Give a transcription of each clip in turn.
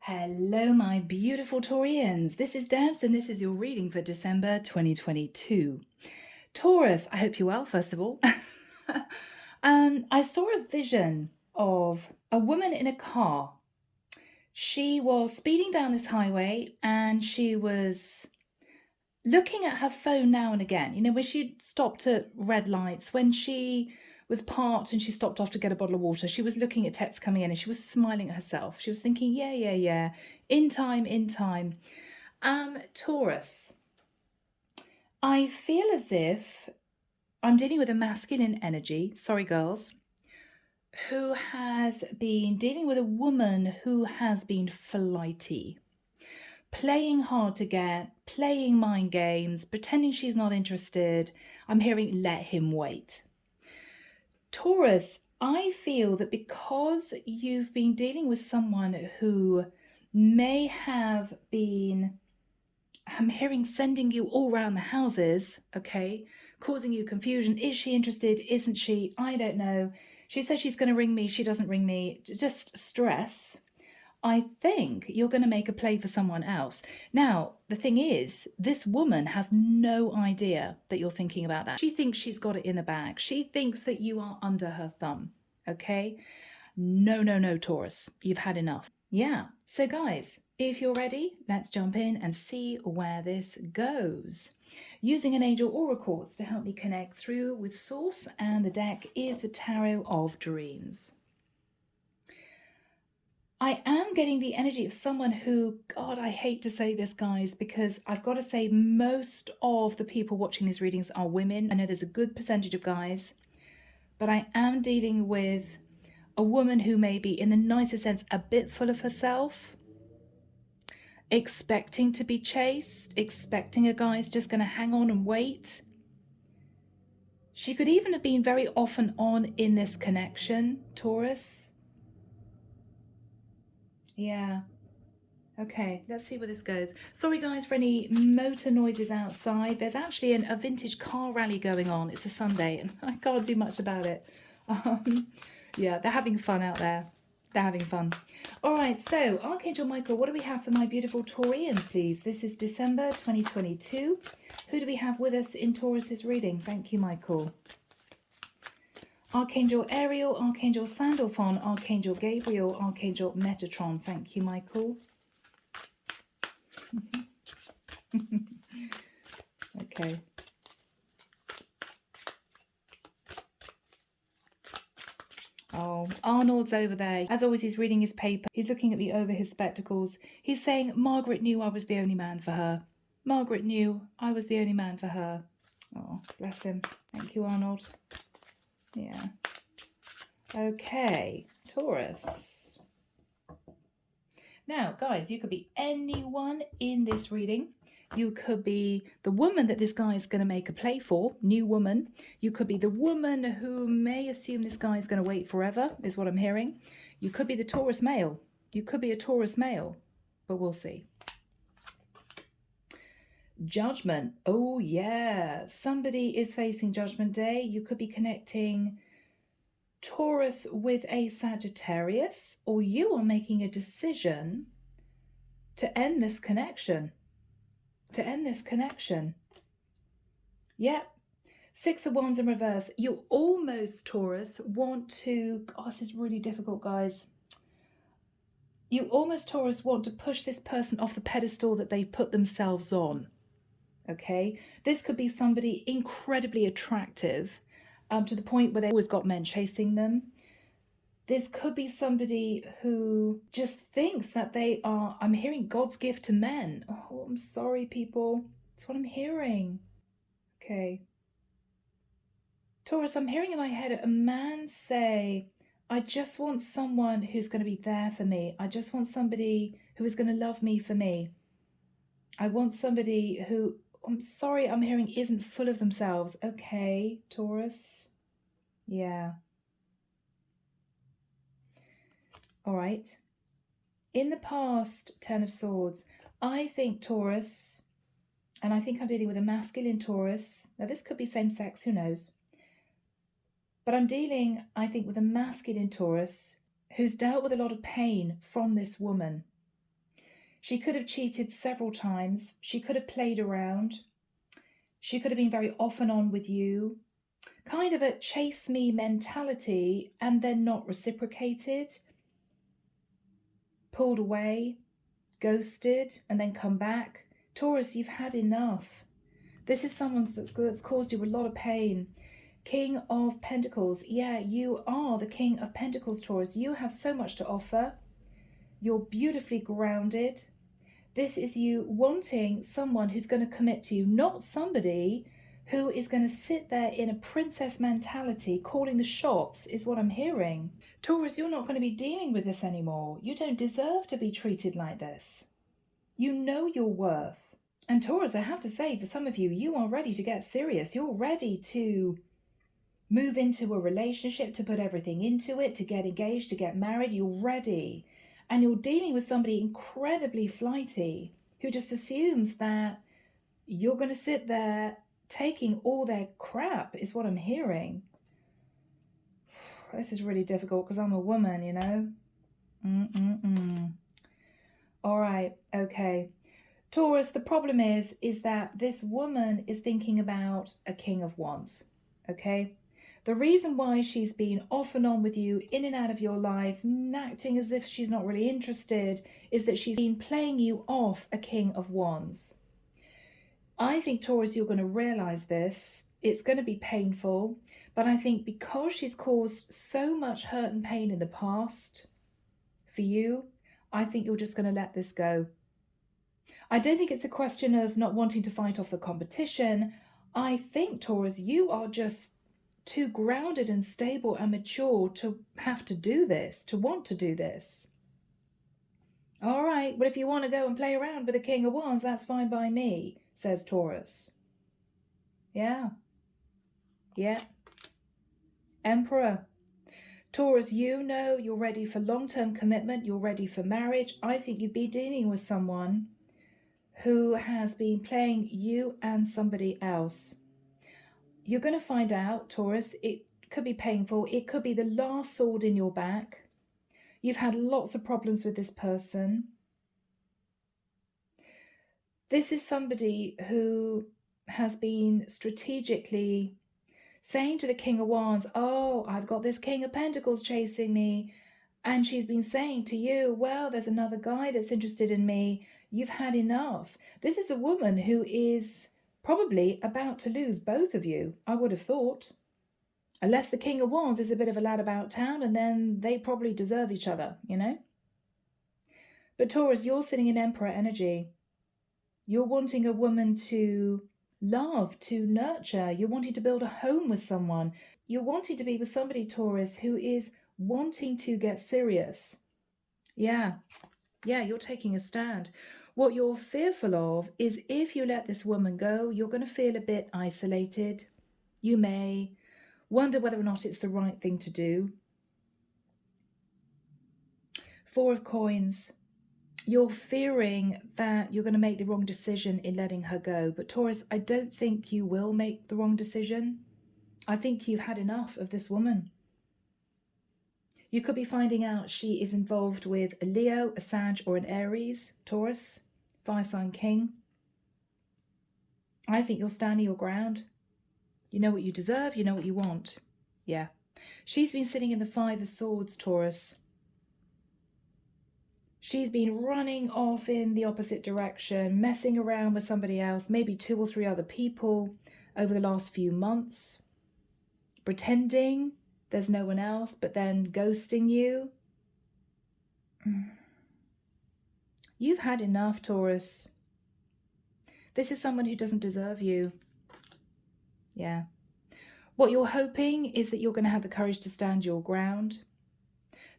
Hello, my beautiful Taurians. This is Debs, and this is your reading for December 2022. Taurus, I hope you're well, first of all. I saw a vision of a woman in a car. She was speeding down this highway and she was looking at her phone now and again. You know, when she stopped at red lights, when she was parked and she stopped off to get a bottle of water, she was looking at texts coming in and she was smiling at herself. She was thinking, yeah, in time, in time. Taurus, I feel as if I'm dealing with a masculine energy, sorry girls, who has been dealing with a woman who has been flighty, playing hard to get, playing mind games, pretending she's not interested. I'm hearing let him wait. Taurus, I feel that because you've been dealing with someone who may have been, I'm hearing sending you all around the houses, okay, causing you confusion. Is she interested? Isn't she? I don't know. She says she's going to ring me. She doesn't ring me. Just stress. I think you're going to make a play for someone else. Now, the thing is, this woman has no idea that you're thinking about that. She thinks she's got it in the bag. She thinks that you are under her thumb, okay? No, Taurus. You've had enough. Yeah, so guys, if you're ready, let's jump in and see where this goes. Using an angel aura quartz to help me connect through with source, and the deck is the Tarot of Dreams. I am getting the energy of someone who, God, I hate to say this, guys, because I've got to say most of the people watching these readings are women. I know there's a good percentage of guys, but I am dealing with a woman who may be, in the nicest sense, a bit full of herself, expecting to be chased, expecting a guy's just going to hang on and wait. She could even have been very off and on in this connection, Taurus. Yeah. Okay, let's see where this goes. Sorry guys for any motor noises outside. There's actually a vintage car rally going on. It's a Sunday and I can't do much about it. Yeah, they're having fun out there. They're having fun. All right, so Archangel Michael, what do we have for my beautiful Taurians, please? This is December 2022. Who do we have with us in Taurus's reading? Thank you, Michael. Archangel Ariel, Archangel Sandalphon, Archangel Gabriel, Archangel Metatron. Thank you, Michael. Okay. Oh, Arnold's over there. As always, he's reading his paper. He's looking at me over his spectacles. He's saying, Margaret knew I was the only man for her. Margaret knew I was the only man for her. Oh, bless him. Thank you, Arnold. Yeah. Okay, Taurus. Now, guys, you could be anyone in this reading. You could be the woman that this guy is going to make a play for, new woman. You could be the woman who may assume this guy is going to wait forever, is what I'm hearing. You could be the Taurus male. You could be a Taurus male, but we'll see. Judgment. Oh, yeah. Somebody is facing Judgment Day. You could be connecting Taurus with a Sagittarius, or you are making a decision to end this connection. To end this connection. Yep. Six of Wands in reverse. You almost, Taurus, want to... Oh, this is really difficult, guys. You almost, Taurus, want to push this person off the pedestal that they've put themselves on. Okay? This could be somebody incredibly attractive to the point where they always got men chasing them. This could be somebody who just thinks that they are, I'm hearing God's gift to men. Oh, I'm sorry, people. That's what I'm hearing. Okay. Taurus, I'm hearing in my head a man say, I just want someone who's going to be there for me. I just want somebody who is going to love me for me. I want somebody who, I'm sorry, I'm hearing isn't full of themselves. Okay, Taurus. Yeah. All right. In the past, Ten of Swords, I think Taurus, and I think I'm dealing with a masculine Taurus. Now, this could be same sex, who knows? But I'm dealing, I think, with a masculine Taurus who's dealt with a lot of pain from this woman. She could have cheated several times. She could have played around. She could have been very off and on with you. Kind of a chase me mentality and then not reciprocated. Pulled away, ghosted, and then come back. Taurus, you've had enough. This is someone that's caused you a lot of pain. King of Pentacles. Yeah, you are the King of Pentacles, Taurus. You have so much to offer. You're beautifully grounded. This is you wanting someone who's going to commit to you, not somebody who is going to sit there in a princess mentality calling the shots, is what I'm hearing. Taurus, you're not going to be dealing with this anymore. You don't deserve to be treated like this. You know your worth. And Taurus, I have to say, for some of you, you are ready to get serious. You're ready to move into a relationship, to put everything into it, to get engaged, to get married. You're ready. And you're dealing with somebody incredibly flighty who just assumes that you're going to sit there taking all their crap, is what I'm hearing. This is really difficult because I'm a woman, you know. All right, okay. Taurus, the problem is that this woman is thinking about a King of Wands, okay? The reason why she's been off and on with you, in and out of your life, acting as if she's not really interested, is that she's been playing you off a King of Wands. I think, Taurus, you're going to realize this. It's going to be painful, but I think because she's caused so much hurt and pain in the past for you, I think you're just going to let this go. I don't think it's a question of not wanting to fight off the competition. I think, Taurus, you are just too grounded and stable and mature to have to do this, to want to do this. All right, well, if you want to go and play around with the King of Wands, that's fine by me, says Taurus. Yeah. Emperor. Taurus, you know you're ready for long-term commitment. You're ready for marriage. I think you've been dealing with someone who has been playing you and somebody else. You're going to find out, Taurus, it could be painful. It could be the last sword in your back. You've had lots of problems with this person. This is somebody who has been strategically saying to the King of Wands, oh, I've got this King of Pentacles chasing me. And she's been saying to you, well, there's another guy that's interested in me. You've had enough. This is a woman who is probably about to lose both of you, I would have thought. Unless the King of Wands is a bit of a lad about town, and then they probably deserve each other, you know? But Taurus, you're sitting in Emperor energy. You're wanting a woman to love, to nurture. You're wanting to build a home with someone. You're wanting to be with somebody, Taurus, who is wanting to get serious. Yeah, you're taking a stand. What you're fearful of is if you let this woman go, you're going to feel a bit isolated. You may wonder whether or not it's the right thing to do. Four of Coins. You're fearing that you're going to make the wrong decision in letting her go. But Taurus, I don't think you will make the wrong decision. I think you've had enough of this woman. You could be finding out she is involved with a Leo, a Sag, or an Aries, Taurus, fire sign king. I think you're standing your ground. You know what you deserve, you know what you want. Yeah. She's been sitting in the Five of Swords, Taurus. She's been running off in the opposite direction, messing around with somebody else, maybe 2 or 3 other people over the last few months, pretending there's no one else, but then ghosting you. You've had enough, Taurus. This is someone who doesn't deserve you. Yeah. What you're hoping is that you're going to have the courage to stand your ground.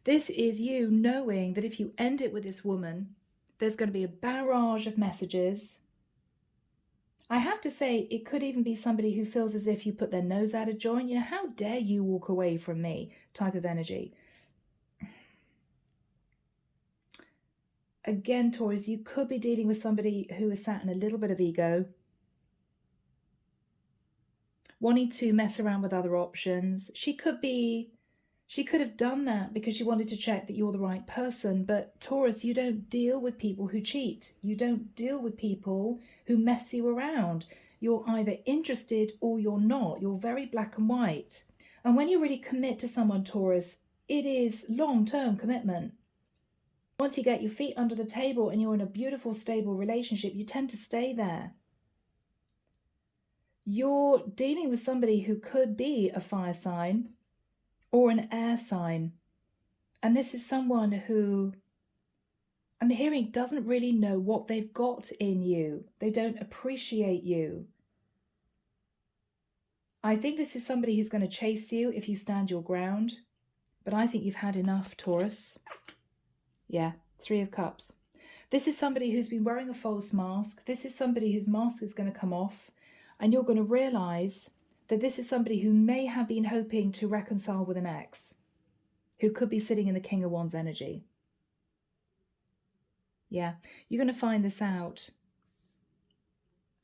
This is you knowing that if you end it with this woman, there's going to be a barrage of messages. I have to say, it could even be somebody who feels as if you put their nose out of joint. You know, how dare you walk away from me type of energy. Again, Taurus, you could be dealing with somebody who is sat in a little bit of ego, wanting to mess around with other options. She could be She could have done that because she wanted to check that you're the right person. But Taurus, you don't deal with people who cheat. You don't deal with people who mess you around. You're either interested or you're not. You're very black and white. And when you really commit to someone, Taurus, it is long-term commitment. Once you get your feet under the table and you're in a beautiful, stable relationship, you tend to stay there. You're dealing with somebody who could be a fire sign or an air sign. And this is someone who, I'm hearing, doesn't really know what they've got in you. They don't appreciate you. I think this is somebody who's going to chase you if you stand your ground. But I think you've had enough, Taurus. Yeah, 3 of Cups. This is somebody who's been wearing a false mask. This is somebody whose mask is going to come off. And you're going to realize that this is somebody who may have been hoping to reconcile with an ex, who could be sitting in the King of Wands energy. Yeah, you're going to find this out.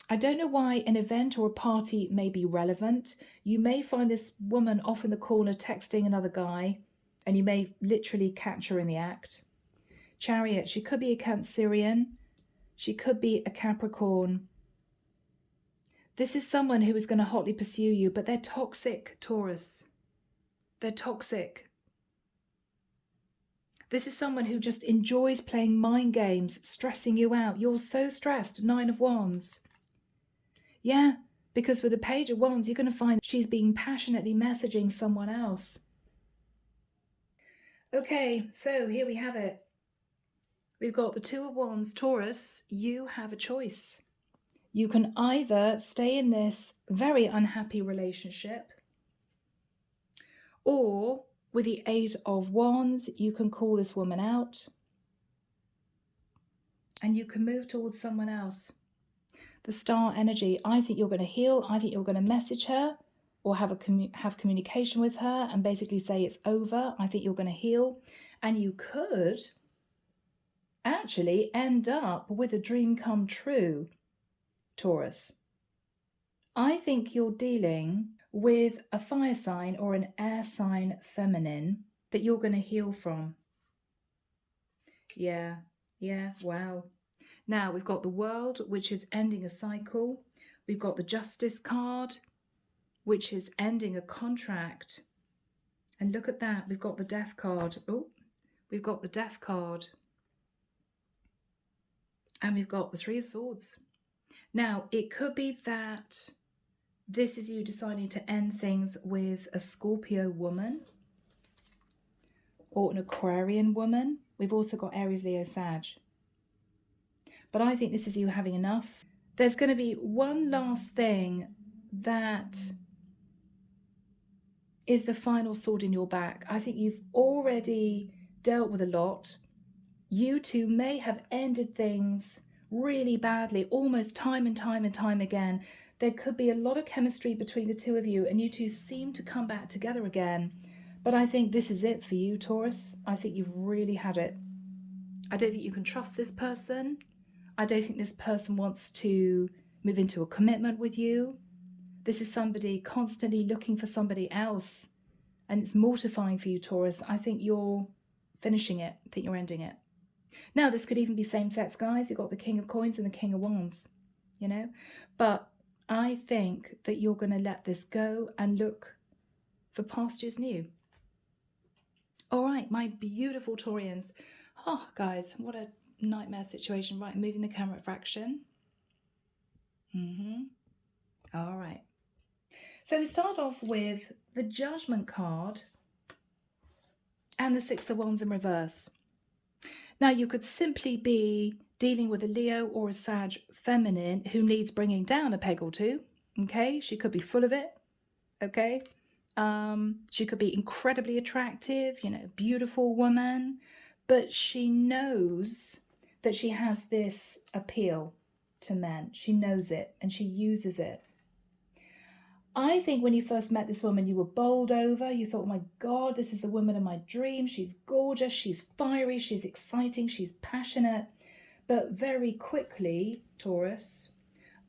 I don't know why an event or a party may be relevant. You may find this woman off in the corner texting another guy, and you may literally catch her in the act. Chariot, she could be a Cancerian. She could be a Capricorn. This is someone who is going to hotly pursue you, but they're toxic, Taurus. They're toxic. This is someone who just enjoys playing mind games, stressing you out. You're so stressed, 9 of Wands. Yeah, because with the Page of Wands, you're going to find she's being passionately messaging someone else. Okay, so here we have it. We've got the 2 of Wands, Taurus. You have a choice. You can either stay in this very unhappy relationship, or with the 8 of Wands, you can call this woman out and you can move towards someone else. The Star energy, I think you're going to heal. I think you're going to message her or have communication with her and basically say it's over. I think you're going to heal. And you could actually end up with a dream come true, Taurus. I think you're dealing with a fire sign or an air sign feminine that you're going to heal from. Yeah, wow. Now we've got the World, which is ending a cycle. We've got the Justice card, which is ending a contract. And look at that, we've got the Death card. Oh, we've got the Death card. And we've got the 3 of Swords. Now, it could be that this is you deciding to end things with a Scorpio woman or an Aquarian woman. We've also got Aries, Leo, Sag. But I think this is you having enough. There's going to be one last thing that is the final sword in your back. I think you've already dealt with a lot. You two may have ended things really badly, almost time and time again. There could be a lot of chemistry between the 2 of you, and you two seem to come back together again. But I think this is it for you, Taurus. I think you've really had it. I don't think you can trust this person. I don't think this person wants to move into a commitment with you. This is somebody constantly looking for somebody else, and it's mortifying for you, Taurus. I think you're finishing it. I think you're ending it. Now, this could even be same sex, guys. You've got the King of Coins and the King of Wands, you know. But I think that you're going to let this go and look for pastures new. All right, my beautiful Taurians. Oh, guys, what a nightmare situation. Right, moving the camera at fraction. All right. So we start off with the Judgment card and the 6 of Wands in reverse. Now, you could simply be dealing with a Leo or a Sag feminine who needs bringing down a peg or 2. Okay, she could be full of it. Okay, she could be incredibly attractive, you know, beautiful woman, but she knows that she has this appeal to men. She knows it and she uses it. I think when you first met this woman, you were bowled over. You thought, oh my God, this is the woman of my dreams. She's gorgeous, she's fiery, she's exciting, she's passionate. But very quickly, Taurus,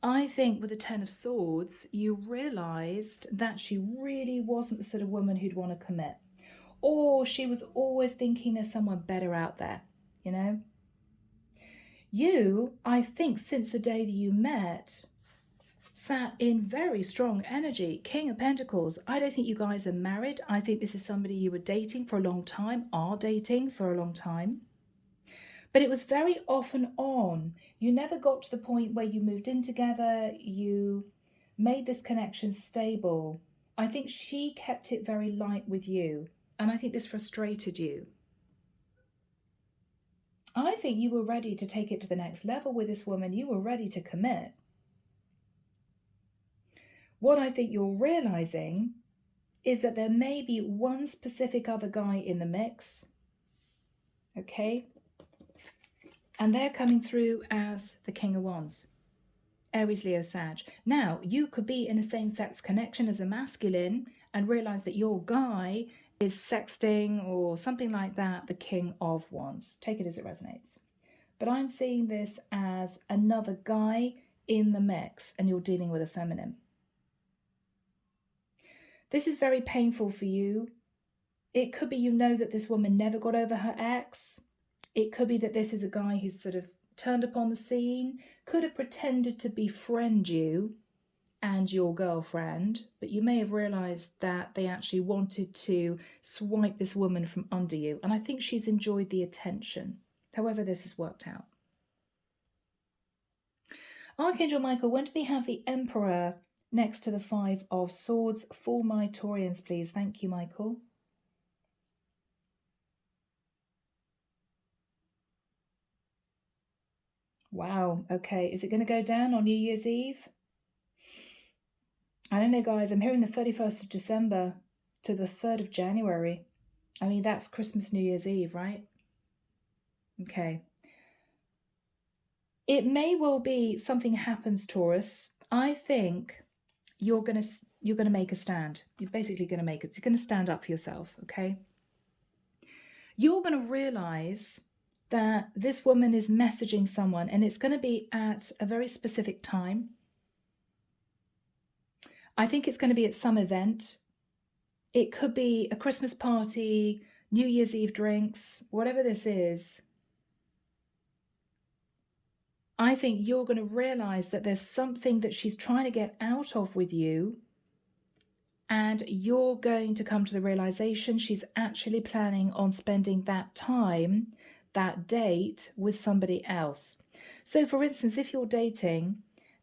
I think with the 10 of Swords, you realised that she really wasn't the sort of woman who'd want to commit. or she was always thinking there's someone better out there, you know? You, I think, since the day that you met, sat in very strong energy. King of Pentacles. I don't think you guys are married. I think this is somebody you were dating for a long time, are dating for a long time. But it was very off and on. You never got to the point where you moved in together, you made this connection stable. I think she kept it very light with you, and I think this frustrated you. I think you were ready to take it to the next level with this woman. You were ready to commit. What I think you're realizing is that there may be one specific other guy in the mix, okay? And they're coming through as the King of Wands, Aries, Leo, Sag. Now, you could be in a same-sex connection as a masculine and realize that your guy is sexting or something like that, the King of Wands. Take it as it resonates. But I'm seeing this as another guy in the mix and you're dealing with a feminine. This is very painful for you. It could be you know that this woman never got over her ex. It could be that this is a guy who's sort of turned up on the scene, could have pretended to befriend you and your girlfriend, but you may have realized that they actually wanted to swipe this woman from under you. And I think she's enjoyed the attention, however this has worked out. Archangel Michael, when do we have the Emperor next to the Five of Swords for my Taurians, please? Thank you, Michael. Wow, okay. Is it going to go down on New Year's Eve? I don't know, guys. I'm hearing the 31st of December to the 3rd of January. I mean, that's Christmas, New Year's Eve, right? Okay. It may well be something happens, Taurus. I think you're gonna make a stand. You're basically gonna make it. You're gonna stand up for yourself, okay? You're gonna realize that this woman is messaging someone, and it's going to be at a very specific time. I think it's going to be at some event. It could be a Christmas party, New Year's Eve drinks, whatever this is. I think you're going to realize that there's something that she's trying to get out of with you, and you're going to come to the realization she's actually planning on spending that time, that date, with somebody else. So for instance, if you're dating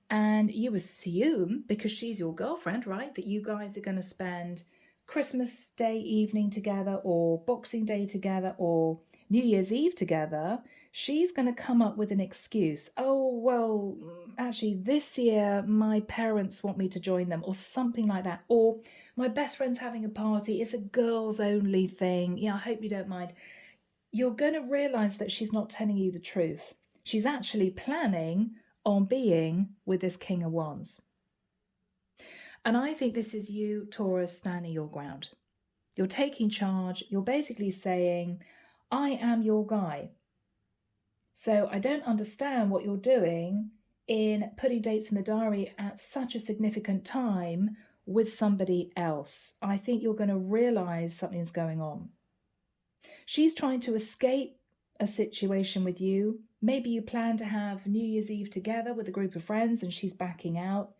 and you assume, because she's your girlfriend, right, that you guys are going to spend Christmas Day evening together or Boxing Day together or New Year's Eve together, she's going to come up with an excuse. Oh, well, actually, this year my parents want me to join them, or something like that. Or my best friend's having a party. It's a girls only thing. Yeah, I hope you don't mind. You're going to realize that she's not telling you the truth. She's actually planning on being with this King of Wands. And I think this is you, Taurus, standing your ground. You're taking charge. You're basically saying, I am your guy. So I don't understand what you're doing in putting dates in the diary at such a significant time with somebody else. I think you're going to realize something's going on. She's trying to escape a situation with you. Maybe you plan to have New Year's Eve together with a group of friends and she's backing out.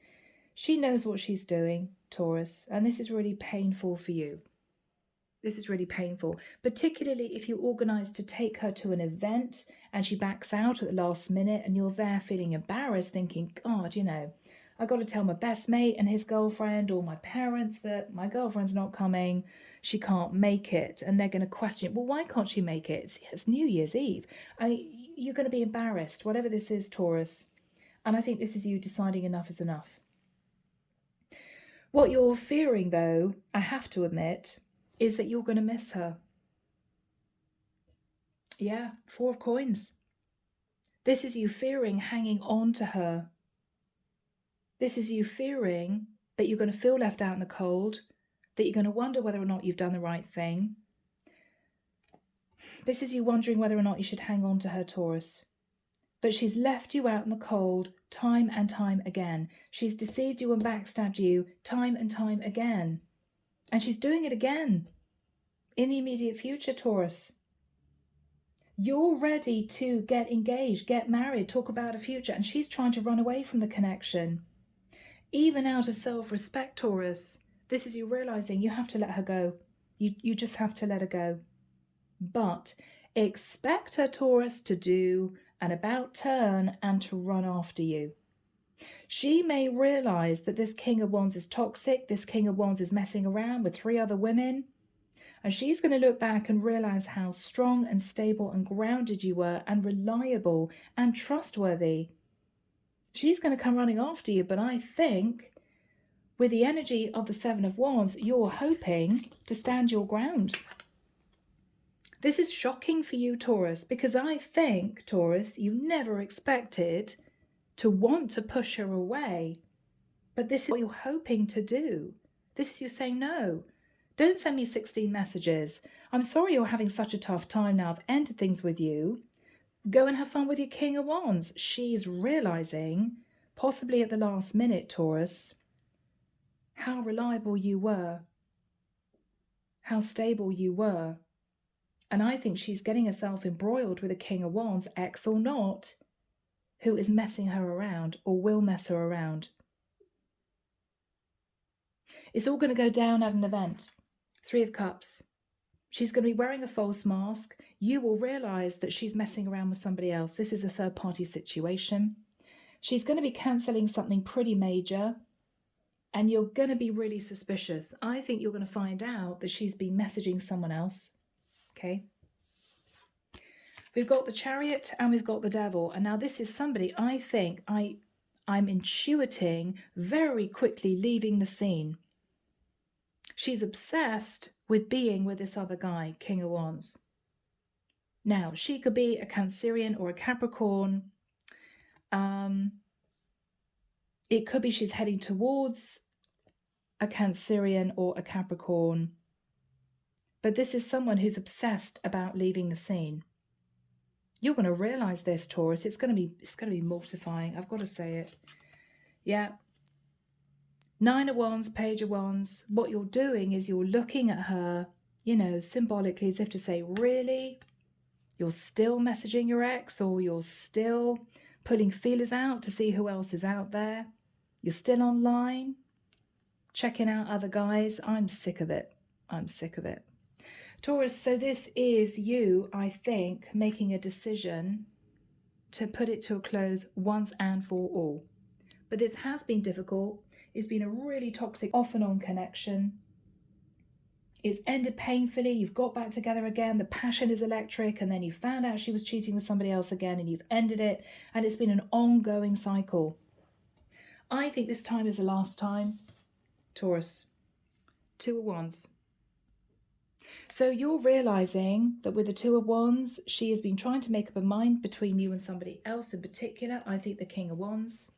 She knows what she's doing, Taurus, and this is really painful for you. This is really painful, particularly if you organise to take her to an event and she backs out at the last minute and you're there feeling embarrassed, thinking, God, you know, I got to tell my best mate and his girlfriend or my parents that my girlfriend's not coming, she can't make it, and they're going to question, well, why can't she make it? It's New Year's Eve. You're going to be embarrassed, whatever this is, Taurus, and I think this is you deciding enough is enough. What you're fearing, though, I have to admit, is that you're going to miss her. Yeah, 4 of coins. This is you fearing hanging on to her. This is you fearing that you're going to feel left out in the cold, that you're going to wonder whether or not you've done the right thing. This is you wondering whether or not you should hang on to her, Taurus. But she's left you out in the cold time and time again. She's deceived you and backstabbed you time and time again. And she's doing it again. in the immediate future, Taurus. You're ready to get engaged, get married, talk about a future, and she's trying to run away from the connection. Even out of self-respect, Taurus, this is you realizing you have to let her go. You just have to let her go. But expect her, Taurus, to do an about turn and to run after you. She may realize that this King of Wands is toxic, this King of Wands is messing around with 3 other women, and she's going to look back and realize how strong and stable and grounded you were and reliable and trustworthy. She's going to come running after you, but I think with the energy of the 7 of Wands, you're hoping to stand your ground. This is shocking for you, Taurus, because I think, Taurus, you never expected to want to push her away. But this is what you're hoping to do. This is you saying, no, don't send me 16 messages. I'm sorry you're having such a tough time now. I've ended things with you. Go and have fun with your King of Wands. She's realizing, possibly at the last minute, Taurus, how reliable you were, how stable you were. And I think she's getting herself embroiled with a King of Wands, ex or not, who is messing her around or will mess her around. It's all going to go down at an event. 3 of Cups. She's going to be wearing a false mask. You will realize that she's messing around with somebody else. This is a third-party situation. She's going to be cancelling something pretty major, and you're going to be really suspicious. I think you're going to find out that she's been messaging someone else. Okay. We've got the Chariot and we've got the Devil. And now this is somebody I think I'm intuiting very quickly leaving the scene. She's obsessed with being with this other guy, King of Wands. Now, she could be a Cancerian or a Capricorn. It could be she's heading towards a Cancerian or a Capricorn. But this is someone who's obsessed about leaving the scene. You're going to realize this, Taurus. It's going to be mortifying. I've got to say it. Yeah. 9 of Wands, Page of Wands. What you're doing is you're looking at her, you know, symbolically as if to say, really? You're still messaging your ex, or you're still putting feelers out to see who else is out there? You're still online, checking out other guys? I'm sick of it. I'm sick of it. Taurus, so this is you, I think, making a decision to put it to a close once and for all. But this has been difficult. It's been a really toxic off and on connection. It's ended painfully. You've got back together again. The passion is electric. And then you found out she was cheating with somebody else again and you've ended it. And it's been an ongoing cycle. I think this time is the last time. Taurus, 2 of Wands. So you're realizing that with the 2 of Wands, she has been trying to make up a mind between you and somebody else in particular. I think the King of Wands.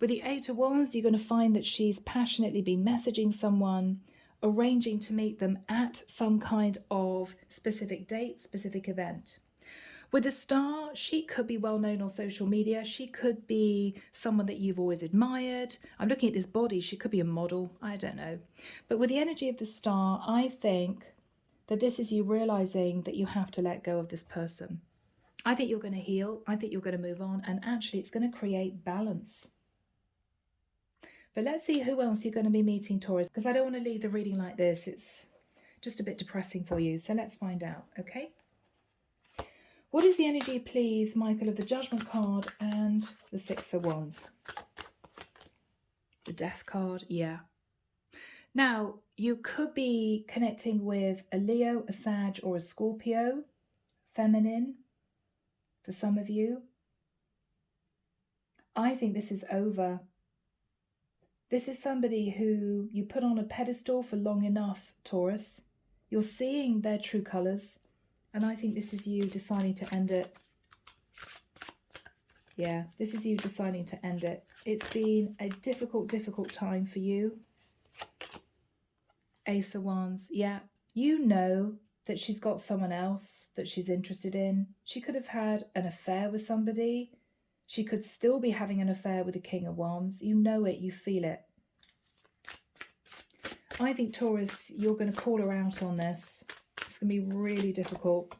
With the 8 of Wands, you're going to find that she's passionately been messaging someone, arranging to meet them at some kind of specific date, specific event. With the Star, she could be well known on social media. She could be someone that you've always admired. I'm looking at this body. She could be a model. I don't know. But with the energy of the Star, I think that this is you realizing that you have to let go of this person. I think you're going to heal. I think you're going to move on. And actually, it's going to create balance. But let's see who else you're going to be meeting, Taurus, because I don't want to leave the reading like this. It's just a bit depressing for you. So let's find out, okay? What is the energy, please, Michael, of the Judgment card and the 6 of Wands? The Death card, yeah. Now, you could be connecting with a Leo, a Sag, or a Scorpio, feminine, for some of you. I think this is over. This is somebody who you put on a pedestal for long enough, Taurus. You're seeing their true colours, and I think this is you deciding to end it. Yeah, this is you deciding to end it. It's been a difficult time for you. Ace of Wands, yeah. You know that she's got someone else that she's interested in. She could have had an affair with somebody. She could still be having an affair with the King of Wands. You know it, you feel it. I think, Taurus, you're going to call her out on this. It's going to be really difficult.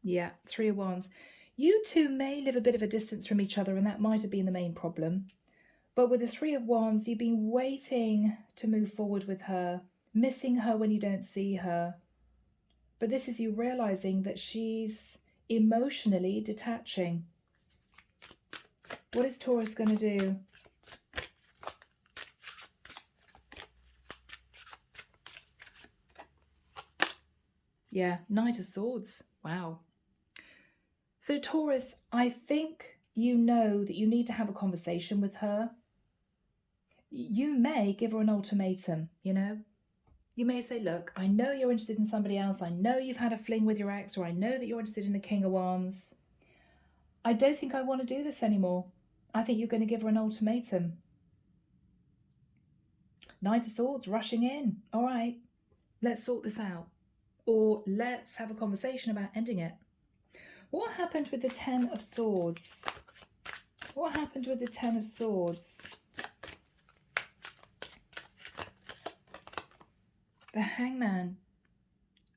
Yeah, 3 of Wands. You two may live a bit of a distance from each other, and that might have been the main problem. But with the 3 of Wands, you've been waiting to move forward with her, missing her when you don't see her. But this is you realizing that she's emotionally detaching. What is Taurus going to do? Yeah, Knight of Swords. Wow. So Taurus, I think you know that you need to have a conversation with her. You may give her an ultimatum, you know. You may say, look, I know you're interested in somebody else. I know you've had a fling with your ex, or I know that you're interested in the King of Wands. I don't think I want to do this anymore. I think you're going to give her an ultimatum. Knight of Swords rushing in. All right, let's sort this out. Or let's have a conversation about ending it. What happened with the 10 of Swords? What happened with the 10 of Swords? The Hangman.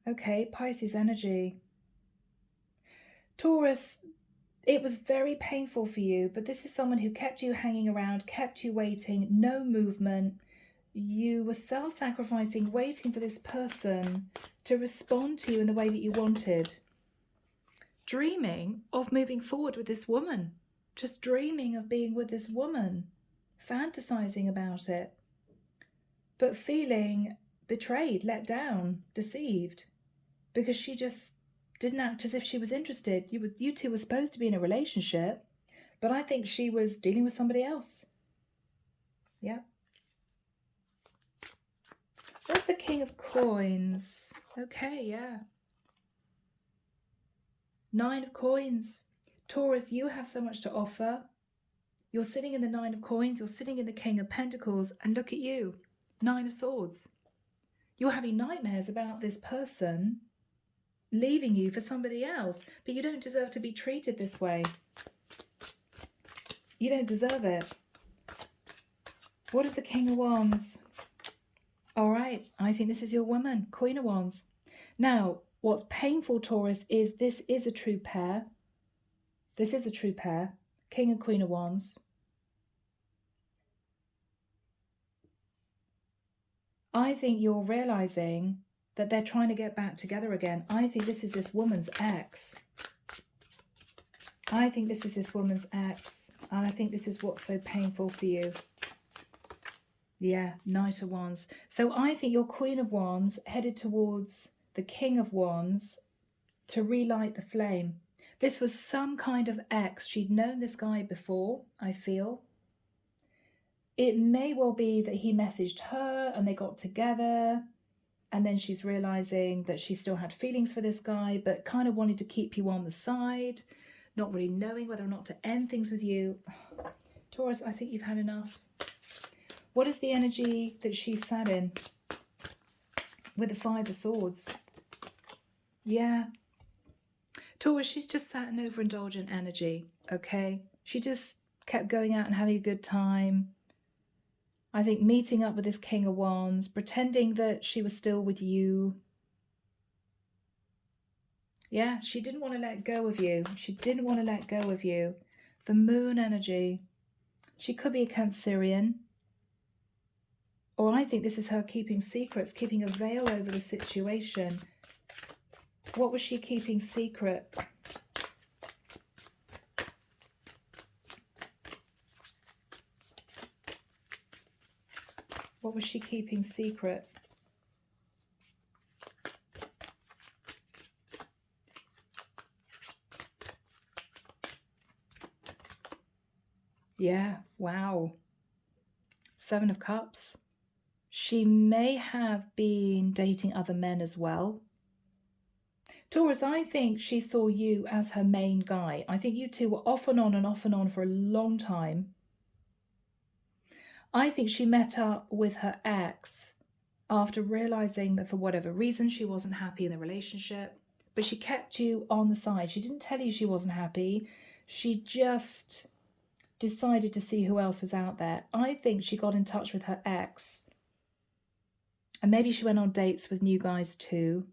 Okay, Pisces energy. Taurus, it was very painful for you, but this is someone who kept you hanging around, kept you waiting, no movement. You were self-sacrificing, waiting for this person to respond to you in the way that you wanted. Dreaming of moving forward with this woman. Just dreaming of being with this woman. Fantasizing about it. But feeling betrayed, let down, deceived. Because she just didn't act as if she was interested. You two were supposed to be in a relationship, but I think she was dealing with somebody else. Yeah. There's the King of Coins. Okay, yeah. 9 of Coins. Taurus, you have so much to offer. You're sitting in the 9 of Coins, you're sitting in the King of Pentacles, and look at you, 9 of Swords. You're having nightmares about this person leaving you for somebody else, but you don't deserve to be treated this way. You don't deserve it. What is the King of Wands? All right, I think this is your woman, Queen of Wands. Now, what's painful, Taurus, is this is a true pair. This is a true pair, King and Queen of Wands. I think you're realizing that they're trying to get back together again. I think this is this woman's ex. I think this is this woman's ex. And I think this is what's so painful for you. Yeah, Knight of Wands. So I think your Queen of Wands headed towards the King of Wands to relight the flame. This was some kind of ex. She'd known this guy before, I feel. It may well be that he messaged her and they got together, and then she's realizing that she still had feelings for this guy, but kind of wanted to keep you on the side, not really knowing whether or not to end things with you. Taurus, I think you've had enough. What is the energy that she sat in with the 5 of Swords? Yeah. Taurus, she's just sat in overindulgent energy, okay? She just kept going out and having a good time. I think meeting up with this King of Wands, pretending that she was still with you. Yeah, she didn't want to let go of you. She didn't want to let go of you. The Moon energy. She could be a Cancerian. Or I think this is her keeping secrets, keeping a veil over the situation. What was she keeping secret? What was she keeping secret? Yeah, wow. 7 of Cups. She may have been dating other men as well. Taurus, I think she saw you as her main guy. I think you two were off and on for a long time. I think she met up with her ex after realizing that for whatever reason she wasn't happy in the relationship, but she kept you on the side. She didn't tell you she wasn't happy. She just decided to see who else was out there. I think she got in touch with her ex, and maybe she went on dates with new guys too.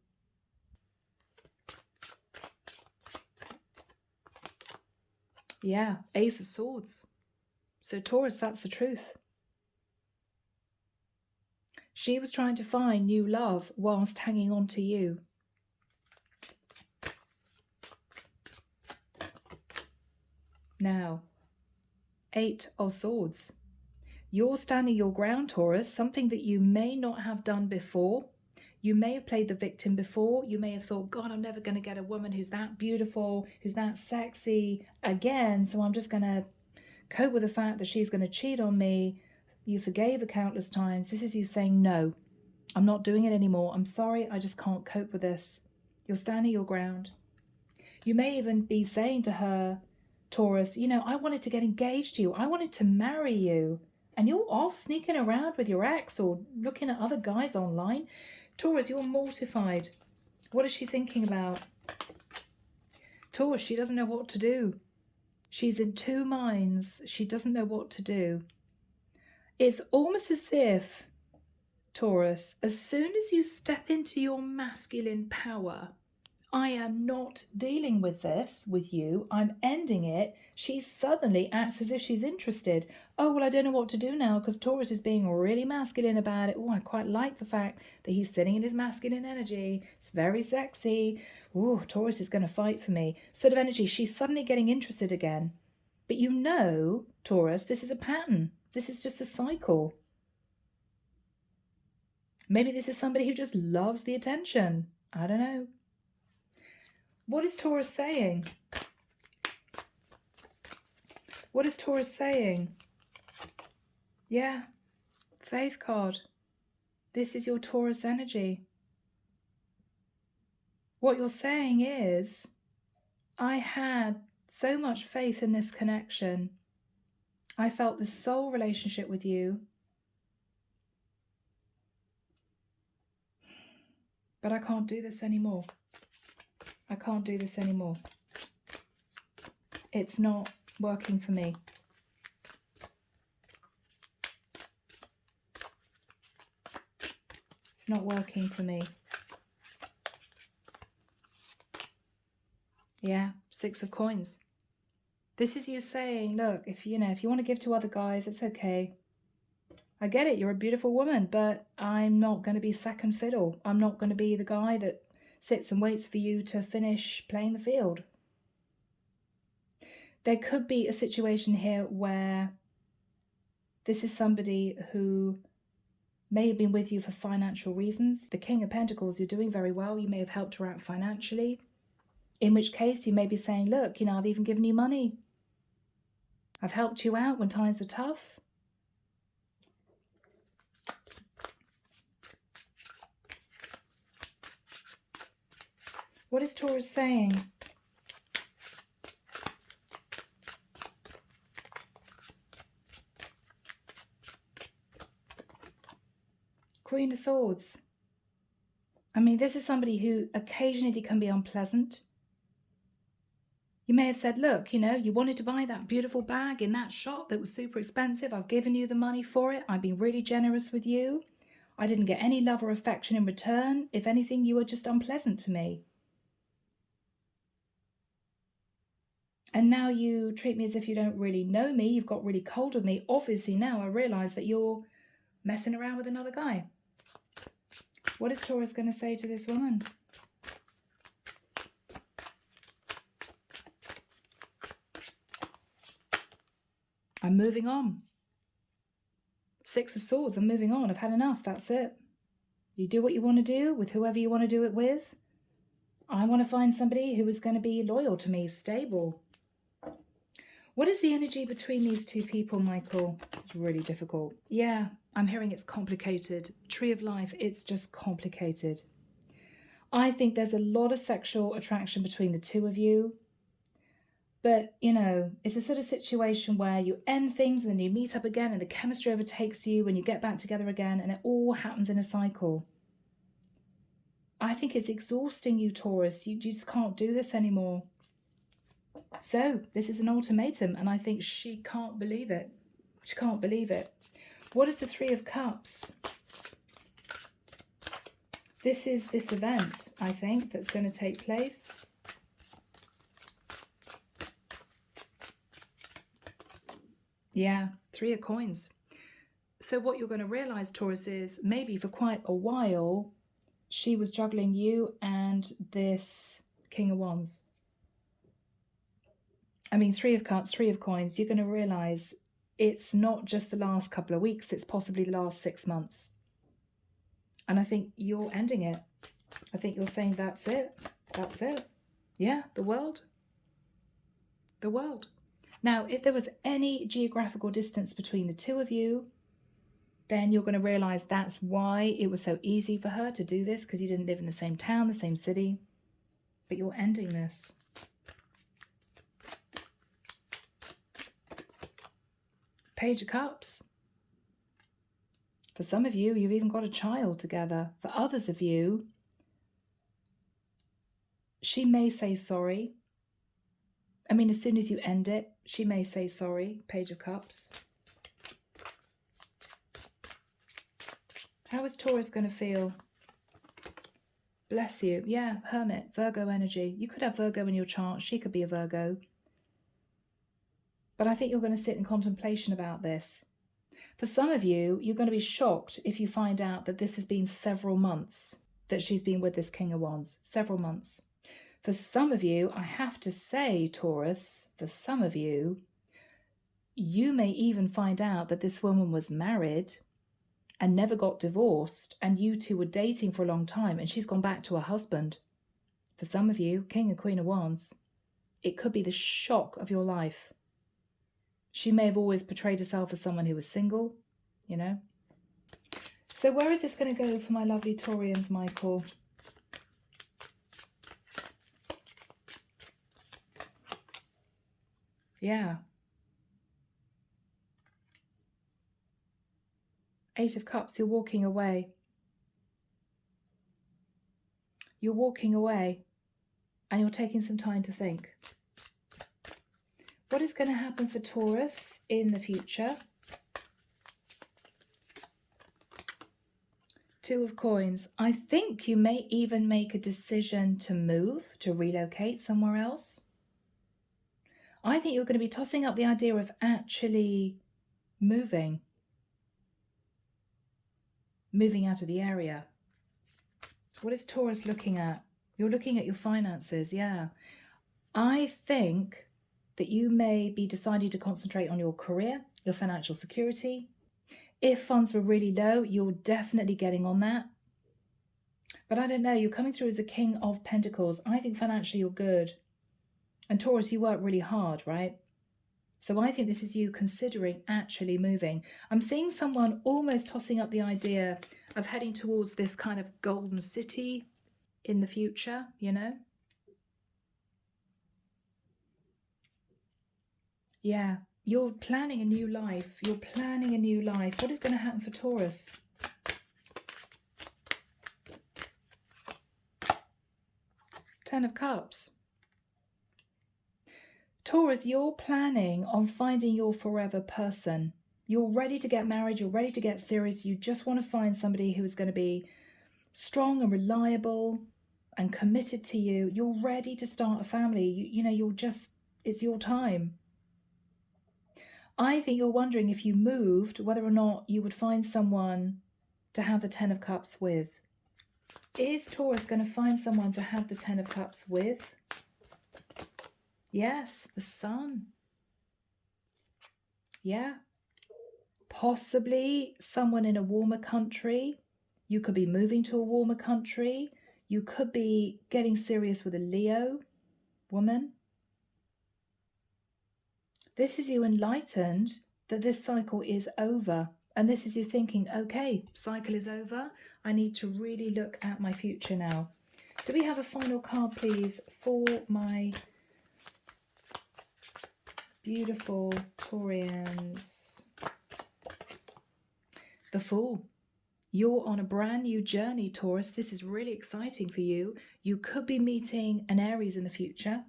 Yeah, Ace of Swords. So Taurus, that's the truth. She was trying to find new love whilst hanging on to you. Now, Eight of Swords. You're standing your ground, Taurus, something that you may not have done before. You may have played the victim before. You may have thought, God, I'm never going to get a woman who's that beautiful, who's that sexy again, so I'm just going to cope with the fact that she's going to cheat on me. You forgave her countless times. This is you saying, no, I'm not doing it anymore. I'm sorry, I just can't cope with this. You're standing your ground. You may even be saying to her, Taurus, you know, I wanted to get engaged to you. I wanted to marry you. And you're off sneaking around with your ex or looking at other guys online. Taurus, you're mortified. What is she thinking about? Taurus, she doesn't know what to do. She's in two minds. She doesn't know what to do. It's almost as if, Taurus, as soon as you step into your masculine power, I am not dealing with this with you, I'm ending it, she suddenly acts as if she's interested. Oh, well, I don't know what to do now because Taurus is being really masculine about it. Oh, I quite like the fact that he's sitting in his masculine energy. It's very sexy. Oh, Taurus is going to fight for me. Sort of energy. She's suddenly getting interested again. But you know, Taurus, this is a pattern. This is just a cycle. Maybe this is somebody who just loves the attention. I don't know. What is Taurus saying? What is Taurus saying? Yeah, Faith card. This is your Taurus energy. What you're saying is, I had so much faith in this connection. I felt this soul relationship with you. But I can't do this anymore. I can't do this anymore. It's not working for me. It's not working for me. Yeah, Six of Coins. This is you saying, look, if you want to give to other guys, it's okay. I get it, you're a beautiful woman, but I'm not going to be second fiddle. I'm not going to be the guy that sits and waits for you to finish playing the field. There could be a situation here where this is somebody who may have been with you for financial reasons. The King of Pentacles, you're doing very well. You may have helped her out financially. In which case, you may be saying, look, I've even given you money. I've helped you out when times are tough. What is Taurus saying? Queen of Swords. I mean, this is somebody who occasionally can be unpleasant. You may have said, look, you wanted to buy that beautiful bag in that shop that was super expensive. I've given you the money for it. I've been really generous with you. I didn't get any love or affection in return. If anything, you were just unpleasant to me. And now you treat me as if you don't really know me. You've got really cold with me. Obviously, now I realise that you're messing around with another guy. What is Taurus going to say to this woman? I'm moving on. Six of Swords, I'm moving on. I've had enough. That's it. You do what you want to do with whoever you want to do it with. I want to find somebody who is going to be loyal to me, stable. What is the energy between these two people, Michael? This is really difficult. Yeah, I'm hearing it's complicated. Tree of Life, it's just complicated. I think there's a lot of sexual attraction between the two of you. But, it's a sort of situation where you end things and then you meet up again and the chemistry overtakes you and you get back together again and it all happens in a cycle. I think it's exhausting you, Taurus. You just can't do this anymore. So, this is an ultimatum and I think she can't believe it. She can't believe it. What is the Three of Cups? This is this event, I think, that's going to take place. Yeah, 3 of coins. So what you're going to realize, Taurus, is maybe for quite a while, she was juggling you and this King of Wands. I mean, 3 of Cups, 3 of Coins, you're going to realize it's not just the last couple of weeks, it's possibly the last 6 months. And I think you're ending it. I think you're saying that's it. That's it. Yeah, the world. The world. Now, if there was any geographical distance between the two of you, then you're going to realize that's why it was so easy for her to do this, because you didn't live in the same town, the same city. But you're ending this. Page of Cups. For some of you, you've even got a child together. For others of you, she may say sorry. I mean, as soon as you end it, she may say sorry. Page of Cups. How is Taurus going to feel? Bless you. Yeah, Hermit, Virgo energy. You could have Virgo in your chart. She could be a Virgo. But I think you're going to sit in contemplation about this. For some of you, you're going to be shocked if you find out that this has been several months that she's been with this King of Wands. Several months. For some of you, I have to say, Taurus, for some of you, you may even find out that this woman was married and never got divorced, and you two were dating for a long time, and she's gone back to her husband. For some of you, King and Queen of Wands, it could be the shock of your life. She may have always portrayed herself as someone who was single, you know. So where is this going to go for my lovely Taurians, Michael? Yeah. 8 of Cups, you're walking away. You're walking away and you're taking some time to think. What is going to happen for Taurus in the future? 2 of Coins. I think you may even make a decision to move, to relocate somewhere else. I think you're going to be tossing up the idea of actually moving out of the area. What is Taurus looking at? You're looking at your finances, yeah. I think that you may be deciding to concentrate on your career, your financial security. If funds were really low, you're definitely getting on that. But I don't know, you're coming through as a King of Pentacles. I think financially you're good. And Taurus, you work really hard, right? So I think this is you considering actually moving. I'm seeing someone almost tossing up the idea of heading towards this kind of golden city in the future, you know? Yeah, you're planning a new life. You're planning a new life. What is going to happen for Taurus? Ten of Cups. Taurus, you're planning on finding your forever person. You're ready to get married. You're ready to get serious. You just want to find somebody who is going to be strong and reliable and committed to you. You're ready to start a family. You know, you're just, it's your time. I think you're wondering if you moved, whether or not you would find someone to have the 10 of Cups with. Is Taurus going to find someone to have the 10 of Cups with? Yes, the Sun. Yeah. Possibly someone in a warmer country. You could be moving to a warmer country. You could be getting serious with a Leo woman. This is you enlightened that this cycle is over. And this is you thinking, okay, cycle is over. I need to really look at my future now. Do we have a final card, please, for my beautiful Taurians? The Fool. You're on a brand new journey, Taurus. This is really exciting for you. You could be meeting an Aries in the future.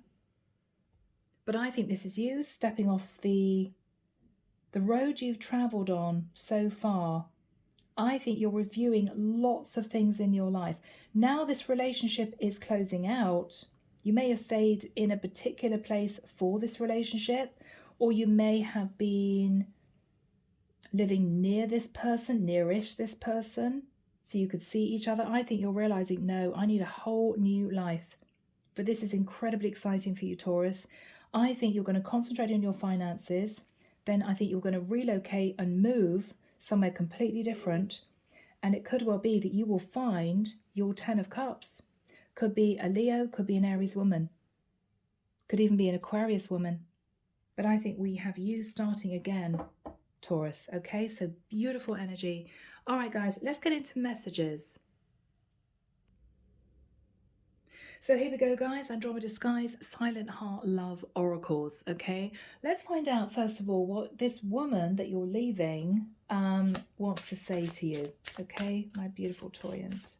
But I think this is you stepping off the road you've traveled on so far. I think you're reviewing lots of things in your life. Now this relationship is closing out. You may have stayed in a particular place for this relationship, or you may have been living near this person, nearish this person, so you could see each other. I think you're realizing, no, I need a whole new life. But this is incredibly exciting for you, Taurus. I think you're going to concentrate on your finances. Then I think you're going to relocate and move somewhere completely different. And it could well be that you will find your 10 of Cups. Could be a Leo, could be an Aries woman. Could even be an Aquarius woman. But I think we have you starting again, Taurus. Okay, so beautiful energy. All right, guys, let's get into messages. So here we go, guys. Andromeda Skies, Silent Heart Love Oracles. Okay, let's find out first of all what this woman that you're leaving wants to say to you. Okay, my beautiful Taurians.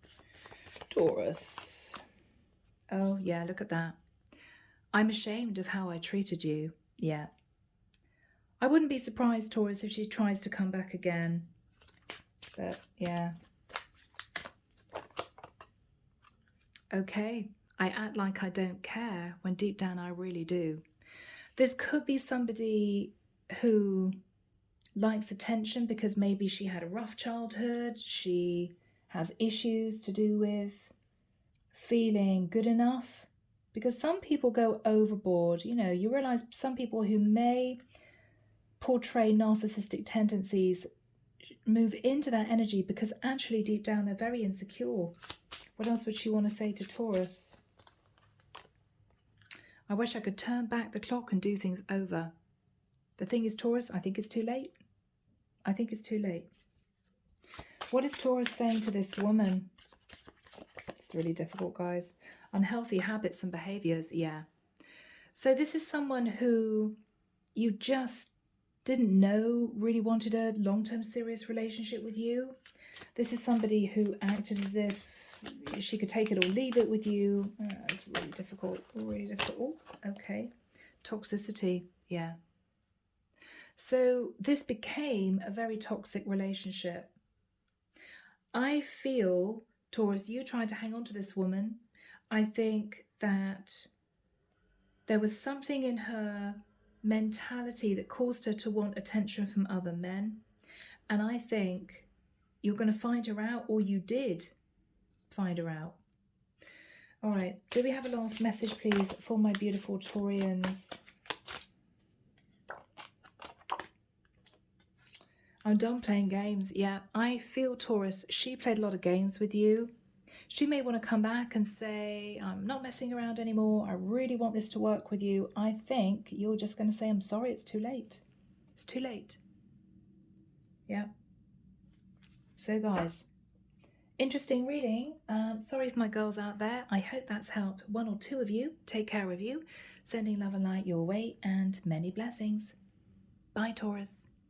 Taurus. Oh yeah, look at that. I'm ashamed of how I treated you. Yeah. I wouldn't be surprised, Taurus, if she tries to come back again. But yeah. Okay. I act like I don't care when deep down I really do. This could be somebody who likes attention because maybe she had a rough childhood. She has issues to do with feeling good enough. Because some people go overboard. You know, you realize some people who may portray narcissistic tendencies move into that energy because actually deep down they're very insecure. What else would she want to say to Taurus? I wish I could turn back the clock and do things over. The thing is, Taurus, I think it's too late. I think it's too late. What is Taurus saying to this woman? It's really difficult, guys. Unhealthy habits and behaviors, yeah. So this is someone who you just didn't know really wanted a long-term serious relationship with you. This is somebody who acted as if she could take it or leave it with you. It's really difficult, really difficult. Oh, okay. Toxicity, yeah. So this became a very toxic relationship. I feel, Taurus, you tried to hang on to this woman. I think that there was something in her mentality that caused her to want attention from other men. And I think you're going to find her out, or you did find her out. All right, do we have a last message, please, for my beautiful Taurians? I'm done playing games. Yeah, I feel, Taurus, she played a lot of games with you. She may want to come back and say, I'm not messing around anymore. I really want this to work with you. I think you're just going to say, I'm sorry, it's too late. It's too late. Yeah. So, guys, interesting reading. Sorry if my girls out there. I hope that's helped one or two of you. Take care of you. Sending love and light your way and many blessings. Bye, Taurus.